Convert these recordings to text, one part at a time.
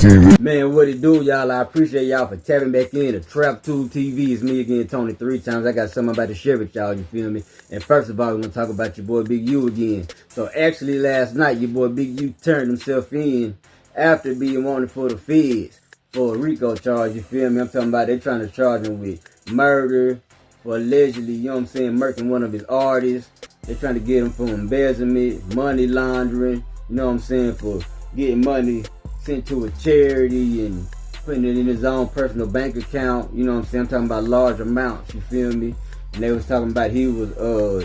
TV. Man, what it do, y'all? I appreciate y'all for tapping back in. The Trap Tube TV is me again, Tony, 3 times. I got something about to share with y'all, you feel me? And first of all, we're going to talk about your boy Big U again. So actually last night, your boy Big U turned himself in after being wanted for the feds for a Rico charge, you feel me? I'm talking about they trying to charge him with murder for allegedly, you know what I'm saying, murking one of his artists. They're trying to get him for embezzlement, money laundering, you know what I'm saying, for getting money sent to a charity and putting it in his own personal bank account. You know what I'm saying? I'm talking about large amounts, you feel me? And they was talking about he was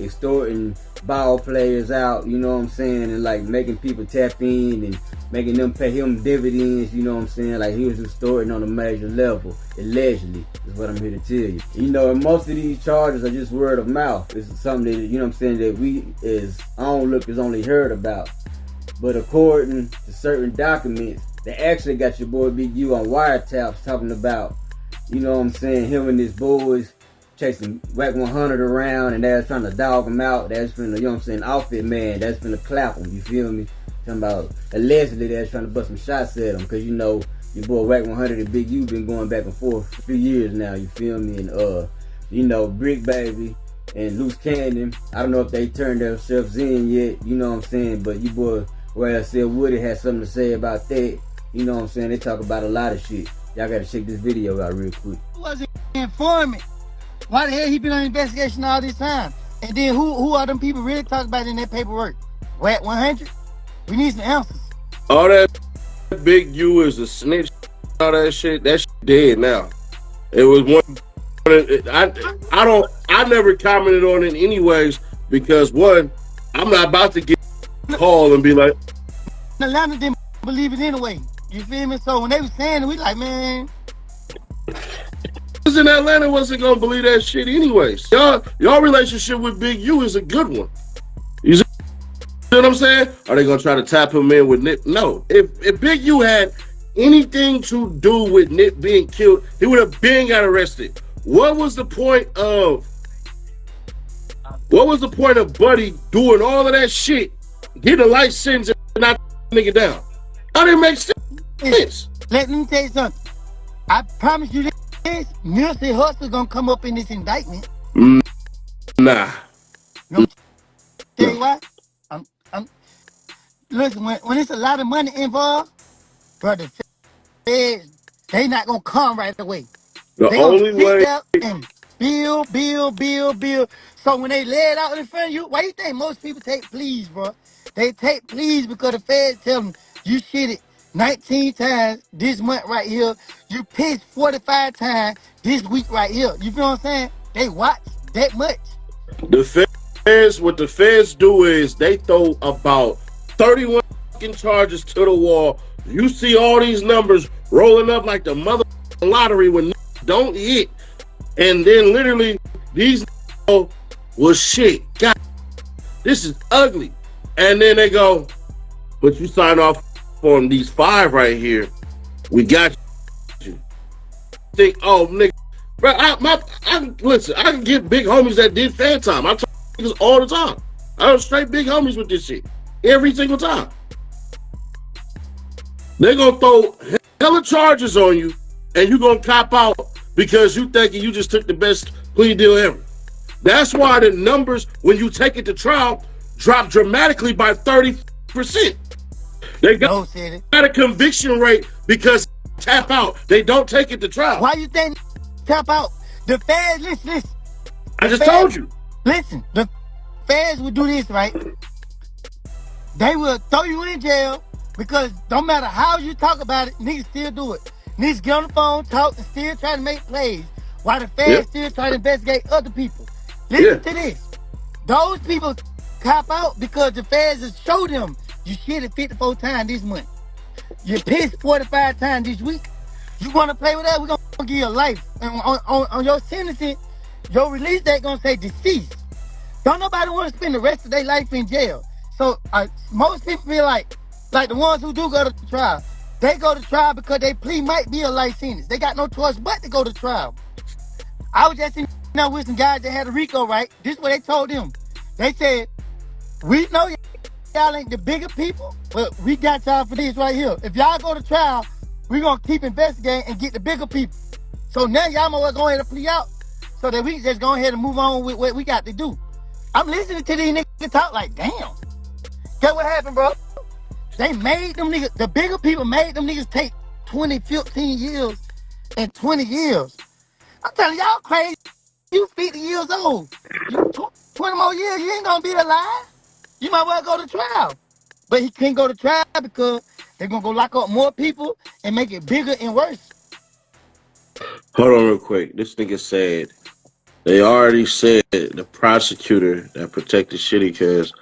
extorting ball players out, you know what I'm saying, and like making people tap in and making them pay him dividends, you know what I'm saying? Like he was extorting on a major level, allegedly, is what I'm here to tell you. You know, and most of these charges are just word of mouth. It's something that, you know what I'm saying, that we as onlookers only heard about. But according to certain documents, they actually got your boy Big U on wiretaps talking about, you know what I'm saying, him and his boys chasing Whack 100 around, and they was trying to dog him out. That's finna, you know what I'm saying, outfit man, that's finna clap him, you feel me? Talking about allegedly they was trying to bust some shots at him, cause you know your boy Whack 100 and Big U been going back and forth for a few years now, you feel me? And you know, Bricc baby and Loose Cannon, I don't know if they turned themselves in yet, you know what I'm saying, but you boy YSL Woody had something to say about that. You know what I'm saying? They talk about a lot of shit. Y'all gotta check this video out real quick. Who was an informant? Why the hell he been on investigation all this time? And then who are them people really talking about in that paperwork? Whack 100? We need some answers. All that Big U is a snitch. All that shit dead now. It was one. I never commented on it anyways because one, I'm not about to get a call and be like, Atlanta didn't believe it anyway. You feel me? So when they was saying it, we like, man. in Atlanta wasn't gonna believe that shit anyways. Y'all relationship with Big U is a good one. You see what I'm saying? Are they gonna try to tap him in with Nip? No. If Big U had anything to do with Nip being killed, he would have been got arrested. What was the point of Buddy doing all of that shit, getting a life sentence and not nigga down? That didn't make sense. Let me tell you something. I promise you this, Milton Hustler gonna come up in this indictment. Nah. No, tell you why? Listen, when it's a lot of money involved, brother, they not gonna come right away. The They gonna only sit way there and build. So when they lay it out in front of you, why you think most people take pleas, bro? They take pleas because the feds tell them you shit it 19 times this month right here. You pissed 45 times this week right here. You feel what I'm saying? They watch that much. what the feds do is they throw about 31 charges to the wall. You see all these numbers rolling up like the mother lottery when don't hit. And then literally these was shit. God, this is ugly. And then they go, but you sign off on these 5 right here. We got you. Think, oh nigga, bro, listen, I can get big homies that did fan time. I talk niggas all the time. I was straight big homies with this shit every single time. They're gonna throw hella charges on you, and you gonna cop out because you thinking you just took the best plea deal ever. That's why the numbers when you take it to trial drop dramatically by 30%. They got a conviction rate because tap out. They don't take it to trial. Why you think tap out? The feds, listen. I just told you. Listen, the feds will do this, right? They will throw you in jail because don't matter how you talk about it, niggas still do it. Niggas get on the phone, talk, and still try to make plays while the feds still try to investigate other people. Listen to this. Those people cop out because the feds have showed them you shit it 54 times this month. You pissed 45 times this week. You want to play with that? We're going to give you a life. And on your sentencing, your release date going to say deceased. Don't nobody want to spend the rest of their life in jail. So most people feel like the ones who do go to trial, they go to trial because their plea might be a life sentence. They got no choice but to go to trial. I was just with some guys that had a Rico, right? This is what they told them. They said, we know y'all ain't the bigger people, but we got y'all for this right here. If y'all go to trial, We're going to keep investigating and get the bigger people. So now y'all might well go ahead and plea out so that we can just go ahead and move on with what we got to do. I'm listening to these niggas talk like, damn. Guess what happened, bro? They made them niggas, the bigger people made them niggas take 20, 15 years and 20 years. I'm telling y'all crazy. You 50 years old. You 20 more years, you ain't gonna be alive. You might well go to trial. But he can't go to trial because they're gonna go lock up more people and make it bigger and worse. Hold on real quick. This nigga said they already said the prosecutor that protected Shitty Cuz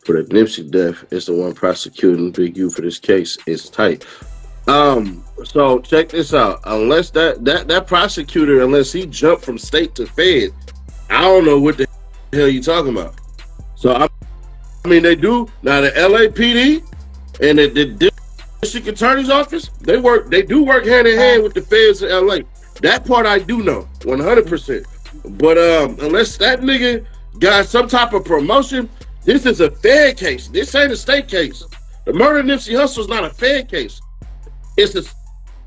for the Nipsey death is the one prosecuting Big U for this case. It's tight. So check this out. Unless that prosecutor, unless he jumped from state to fed, I don't know what the hell you talking about. So I mean, they do now. The LAPD and the district attorney's office, they do work hand in hand with the feds in LA. That part I do know, 100%. But unless that nigga got some type of promotion, this is a fed case. This ain't a state case. The murder of Nipsey Hussle is not a fed case. It's a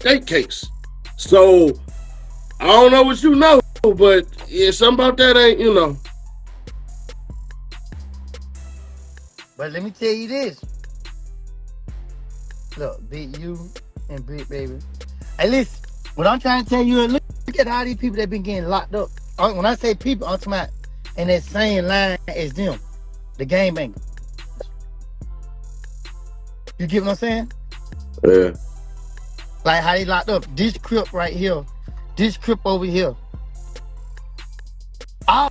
state case. So I don't know what you know, but yeah, something about that ain't, you know. But let me tell you this. Look, Big U and Bricc, baby. Hey, listen, what I'm trying to tell you is look at all these people that been getting locked up. When I say people, I'm talking about in that same line as them, the gangbangers. You get what I'm saying? Yeah. Like how they locked up this crip right here, this crip over here. All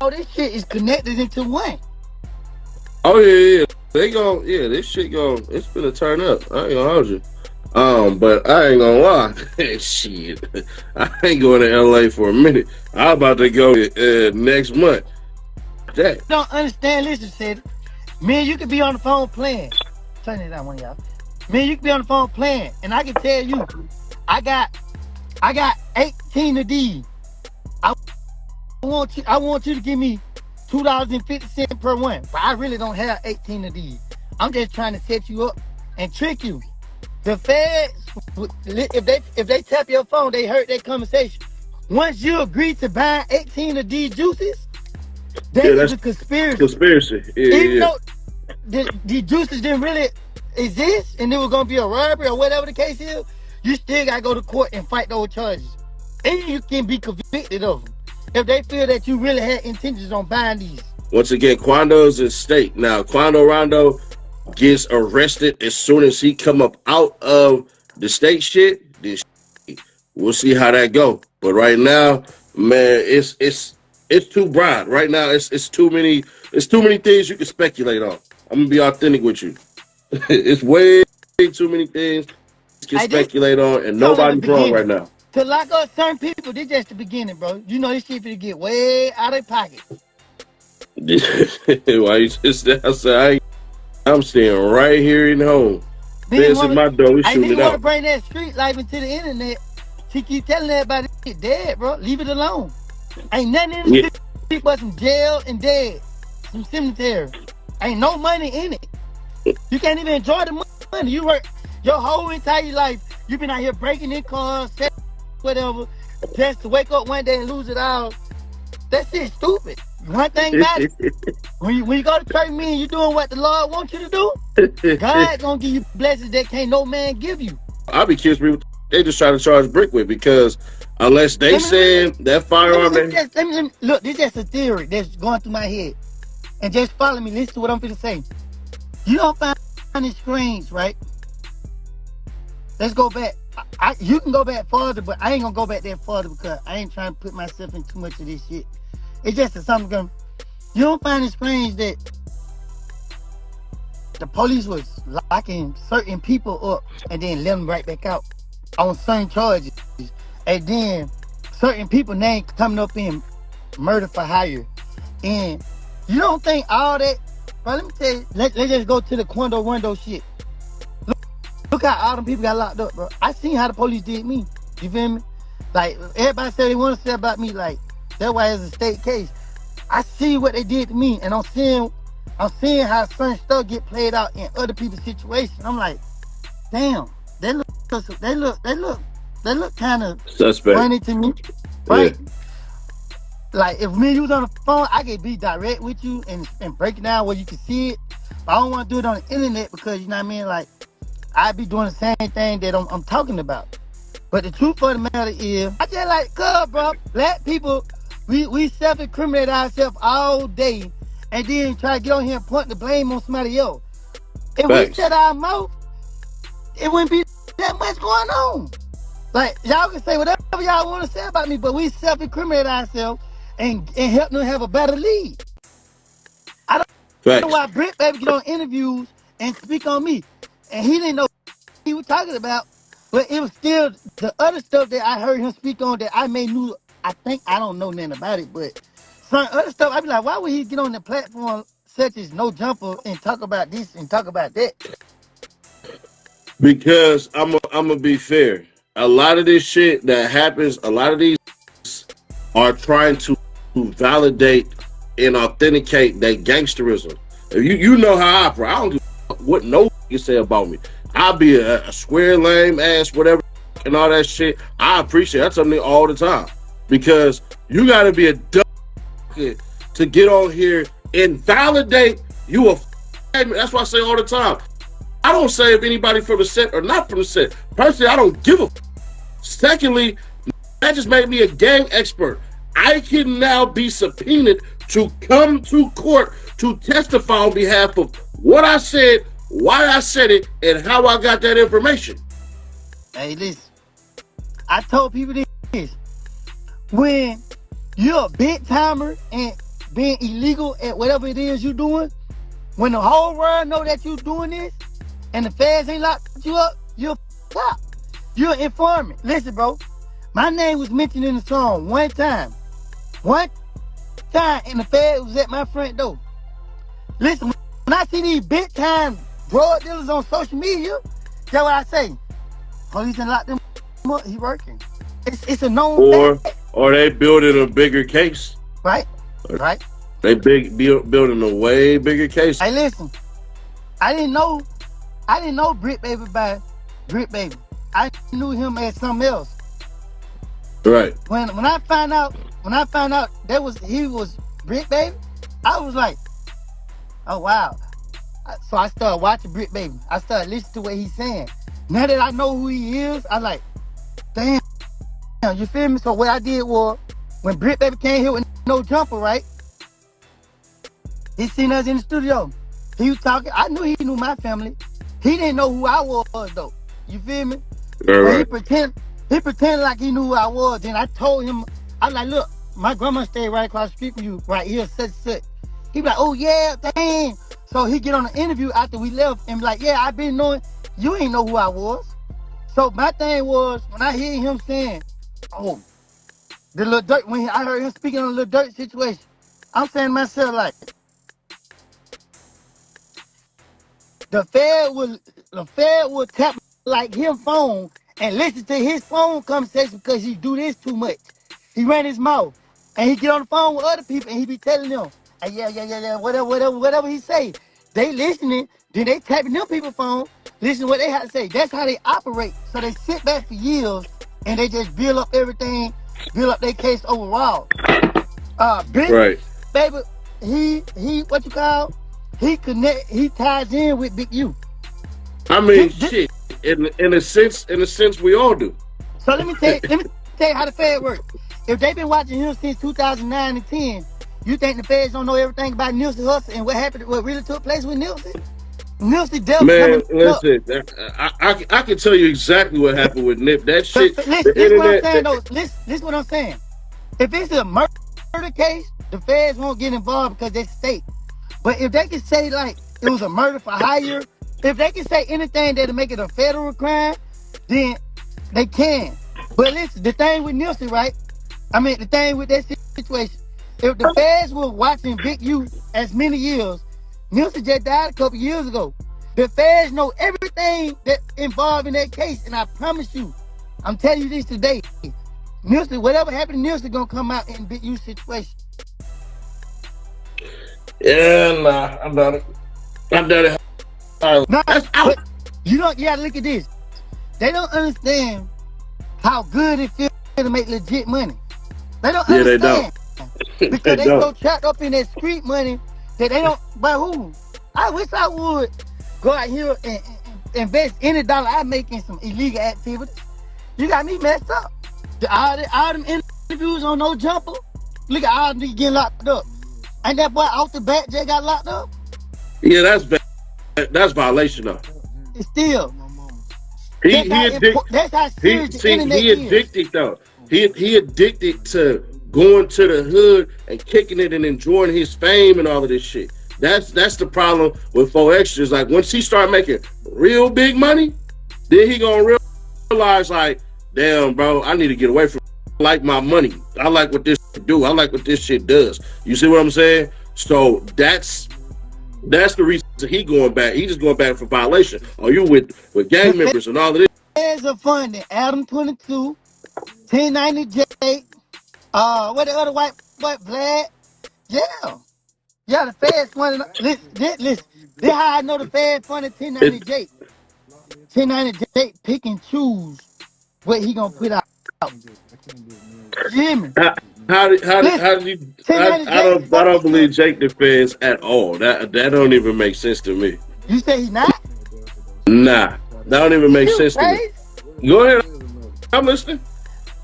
this shit is connected into one. Oh yeah. This shit it's gonna turn up. I ain't gonna hold you. But I ain't gonna lie. Shit. I ain't going to LA for a minute. I'm about to go next month. That. Don't understand, listen, said me and you could be on the phone playing. Turn it down, one of y'all. Me and you could be on the phone playing, and I can tell you, I got 18 of these. I want you to give me $2.50 per one. But I really don't have 18 of these. I'm just trying to set you up and trick you. The feds, if they tap your phone, they heard that conversation. Once you agree to buy 18 of these juices, that's a conspiracy. Conspiracy. Even though the juices didn't really exist and it was gonna be a robbery or whatever the case is, you still gotta go to court and fight those charges. And you can be convicted of them if they feel that you really had intentions on buying these. Once again, Quando's in state. Now, Quando Rondo gets arrested as soon as he come up out of the state shit. We'll see how that go. But right now, man, it's too broad. Right now, it's too many things you can speculate on. I'm gonna be authentic with you. It's way too many things you can speculate on, and nobody's wrong right now. To lock up certain people, this just the beginning, bro. You know this shit finna get way out of pocket. Why you just outside? I'm staying right here in home. Fence in my door, we shooting it out. Want to bring that street life into the internet. She keep telling everybody it's dead, bro. Leave it alone. Ain't nothing in the street but some jail and dead. Some cemetery. Ain't no money in it. You can't even enjoy the money. You work your whole entire life. You been out here breaking in cars, whatever, just to wake up one day and lose it all. That shit's stupid. One thing about it, when you go to church, me and you doing what the Lord wants you to do, God gonna give you blessings that can't no man give you. I'll be curious what they just try to charge Bricc with, because unless they saying that firearm. Look, this is just a theory that's going through my head. And just follow me, listen to what I'm gonna say. You don't find it strange, right? Let's go back. You can go back farther, but I ain't gonna go back that farther because I ain't trying to put myself in too much of this shit. It's just something. You don't find it strange that the police was locking certain people up and then let them right back out on certain charges, and then certain people name coming up in murder for hire, and you don't think all that? Bro, let me tell you. Let's just go to the Quando Rondo shit. Look how all them people got locked up, bro. I seen how the police did me. You feel me? Like, everybody said they want to say about me, like, that's why it's a state case. I see what they did to me, and I'm seeing how certain stuff get played out in other people's situations. I'm like, damn, that they look kind of Suspect. funny to me, Yeah. right? Like if me and you was on the phone, I could be direct with you and break it down where you can see it. But I don't want to do it on the internet because you know what I mean. Like I be doing the same thing that I'm talking about. But the truth of the matter is, I just like, bro, black people, we self-incriminate ourselves all day and then try to get on here and point the blame on somebody else. If we Facts. shut our mouth, it wouldn't be that much going on. Like, y'all can say whatever y'all want to say about me, but we self-incriminate ourselves and help them have a better lead. I don't know Facts. why Bricc baby get on interviews and speak on me. And he didn't know what he was talking about, but it was still the other stuff that I heard him speak on that I may knew. I think I don't know nothing about it, but some other stuff, I'd be like, why would he get on the platform such as No Jumper and talk about this and talk about that? Because I'm gonna be fair. A lot of this shit that happens, a lot of these are trying to validate and authenticate that gangsterism. You know how I operate. I don't give what no you say about me. I'll be a square lame ass whatever and all that shit. I appreciate it. I tell them all the time because you got to be a dumb to get on here and validate you a. That's what I say all the time. I don't say if anybody from the set or not from the set. Personally, I don't give a. Secondly, that just made me a gang expert. I can now be subpoenaed to come to court to testify on behalf of what I said, why I said it, and how I got that information. Hey, listen, I told people this. When you're a big timer and being illegal at whatever it is you're doing, when the whole world know that you're doing this and the feds ain't locked you up, you're up. You're an informant. Listen, bro, my name was mentioned in the song one time. One time, and the feds was at my front door. Listen, when I see these big time drug dealers on social media, that's what I say. Police done locked them up, he working. It's a known fact. Or they building a bigger case. Right? Right? They building a way bigger case. Hey, listen, I didn't know Bricc baby by Bricc baby. I knew him as something else. Right. When I found out he was Bricc baby, I was like, oh wow. So I started watching Bricc baby. I started listening to what he's saying. Now that I know who he is, I like, damn, you feel me? So what I did was, when Bricc baby came here with No Jumper, right? He seen us in the studio. He was talking. I knew he knew my family. He didn't know who I was though. You feel me? All right. He pretended like he knew who I was. Then I told him, I was like, look, my grandma stayed right across the street from you, right here, such. He be like, oh yeah, dang. So he get on the interview after we left and be like, yeah, I been knowing, you ain't know who I was. So my thing was, when I hear him saying, oh, the Lil Durk, when I heard him speaking on the Lil Durk situation, I'm saying to myself like, the Fed will tap like him phone and listen to his phone conversation because he do this too much. He ran his mouth and he get on the phone with other people and he be telling them, hey, yeah, whatever he say. They listening, then they tapping them people's phone, listen to what they have to say. That's how they operate. So they sit back for years and they just build up everything, build up their case overall. Bricc, Right. baby, he what you call? He ties in with Big U. I mean, shit. In a sense, we all do. So let me tell you how the Fed works. If they've been watching him since 2009 and 10, you think the Feds don't know everything about Nipsey Hussle and what happened, what really took place with Nipsey? Nipsey dealt Man, listen, I can tell you exactly what happened with Nip. That shit, Listen, this what I'm saying though. Listen what I'm saying. If it's a murder case, the Feds won't get involved because they're state. But if they can say like it was a murder for hire, if they can say anything that'll make it a federal crime, then they can. But listen, the thing with Nipsey, right? I mean, the thing with that situation, if the feds were watching Big U as many years, Nipsey just died a couple years ago. The feds know everything that involved in that case, and I promise you, I'm telling you this today, Nipsey, whatever happened to Nipsey gonna come out in Big U situation. Yeah, nah, I'm done it. Nah, but you gotta look at this. They don't understand how good it feels to make legit money. They don't Yeah, they don't. understand. Because They they so don't. trapped up in that street money that they don't. But who? I wish I would go out here and invest any dollar I make in some illegal activities. You got me messed up. All them interviews on no jumper. Look at all them niggas getting locked up. Ain't that boy off the bat just got locked up? Yeah, that's bad. That's violation though. It's still. He That's how serious the internet he is. addicted though. He addicted to going to the hood and kicking it and enjoying his fame and all of this shit. That's the problem with 4Extras. Like once he start making real big money, then he gonna realize like, damn, bro, I need to get away from. I like my money. I like what this do. I like what this shit does. You see what I'm saying? So that's the reason he going back. He just going back for violation. Are you with gang members and all of this? Feds are funding Adam 22, 1090J, what the other white boy, Vlad? Yeah. Yeah, the feds funding. Listen. This how I know the feds funding It, 1090J. 1090J pick and choose what he gonna put out. You hear me? Listen, how did you? I 1090J is I don't focused on. believe Jake defends at all. That don't even make sense to me. You say he's not? Nah, that don't even make You sense to me. crazy? Go ahead, I'm listening.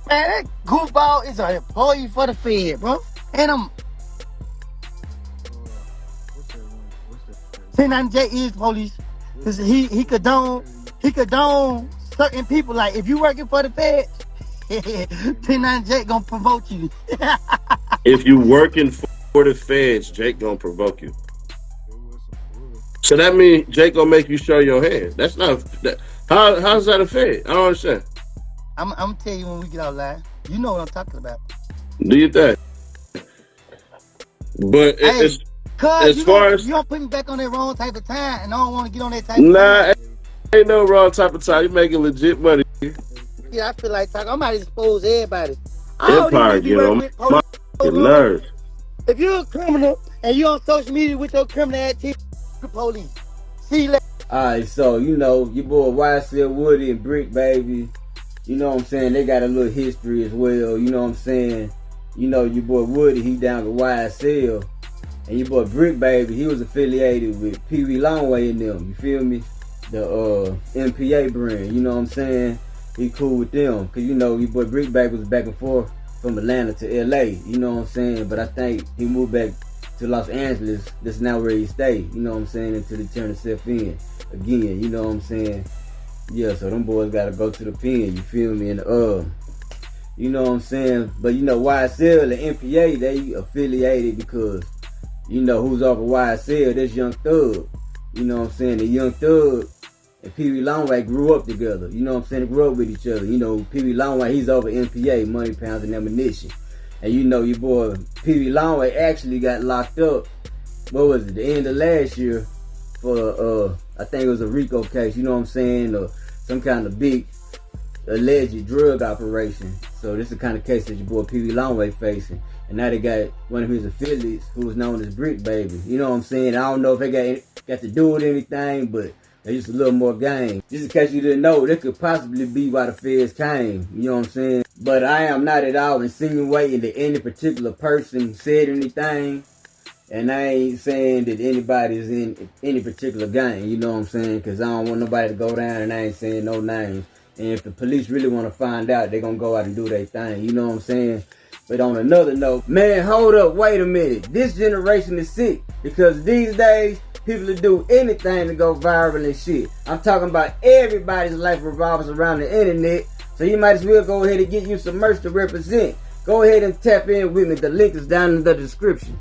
Man, that goofball is an employee for the Fed, bro. And 1090J is police. Cause he condone certain people. Like if you working for the Fed, 1090J gonna promote you. If you working for the feds, Jake gonna provoke you. So that means Jake gonna make you show your hand. That's not that. How's that a fed? I don't understand. I'm gonna tell you when we get out live. You know what I'm talking about. Do you think? But Hey, as far as you don't put me back on that wrong type of time, and I don't want to get on that type of nah, time. ain't no wrong type of time. You making legit money. Yeah, I feel like talking. I'm about to expose everybody. I don't Empire even be get working on with my police. nerves. If you're a criminal and you're on social media with your criminal activity, the police. See you later. Alright, so you know, your boy YSL Woody and Bricc, baby. You know what I'm saying? They got a little history as well. You know what I'm saying? You know, your boy Woody, he down with YSL. And your boy Bricc, baby, he was affiliated with Pee Wee Longway and them. You feel me? The MPA brand. You know what I'm saying? He cool with them. Cause you know, your boy Bricc, baby, was back and forth from Atlanta to LA. You know what I'm saying? But I think he moved back to Los Angeles. That's now where he stay. You know what I'm saying? Until he turn himself in again. You know what I'm saying? Yeah, so them boys gotta go to the pen, you feel me? And you know what I'm saying? But you know, YSL and MPA, they affiliated because, you know, who's over YSL, that's Young Thug. You know what I'm saying? The Young Thug and Pee Wee Longway grew up together. You know what I'm saying? They grew up with each other. You know, Pee Wee Longway, he's over MPA, Money, Pounds, and Ammunition. And you know, your boy Pee Wee Longway actually got locked up, what was it, the end of last year for, I think it was a Rico case, you know what I'm saying? Or some kind of big alleged drug operation. So this is the kind of case that your boy Pee Wee Longway facing. And now they got one of his affiliates who was known as Bricc, baby. You know what I'm saying? I don't know if they got to do with anything, but they just a little more game. Just in case you didn't know, that could possibly be why the feds came. You know what I'm saying? But I am not at all insinuating that any particular person said anything. And I ain't saying that anybody's in any particular gang, you know what I'm saying? Because I don't want nobody to go down, and I ain't saying no names. And if the police really want to find out, they're going to go out and do their thing, you know what I'm saying? But on another note, man, hold up, wait a minute. This generation is sick because these days, people will do anything to go viral and shit. I'm talking about everybody's life revolves around the internet, so you might as well go ahead and get you some merch to represent. Go ahead and tap in with me. The link is down in the description.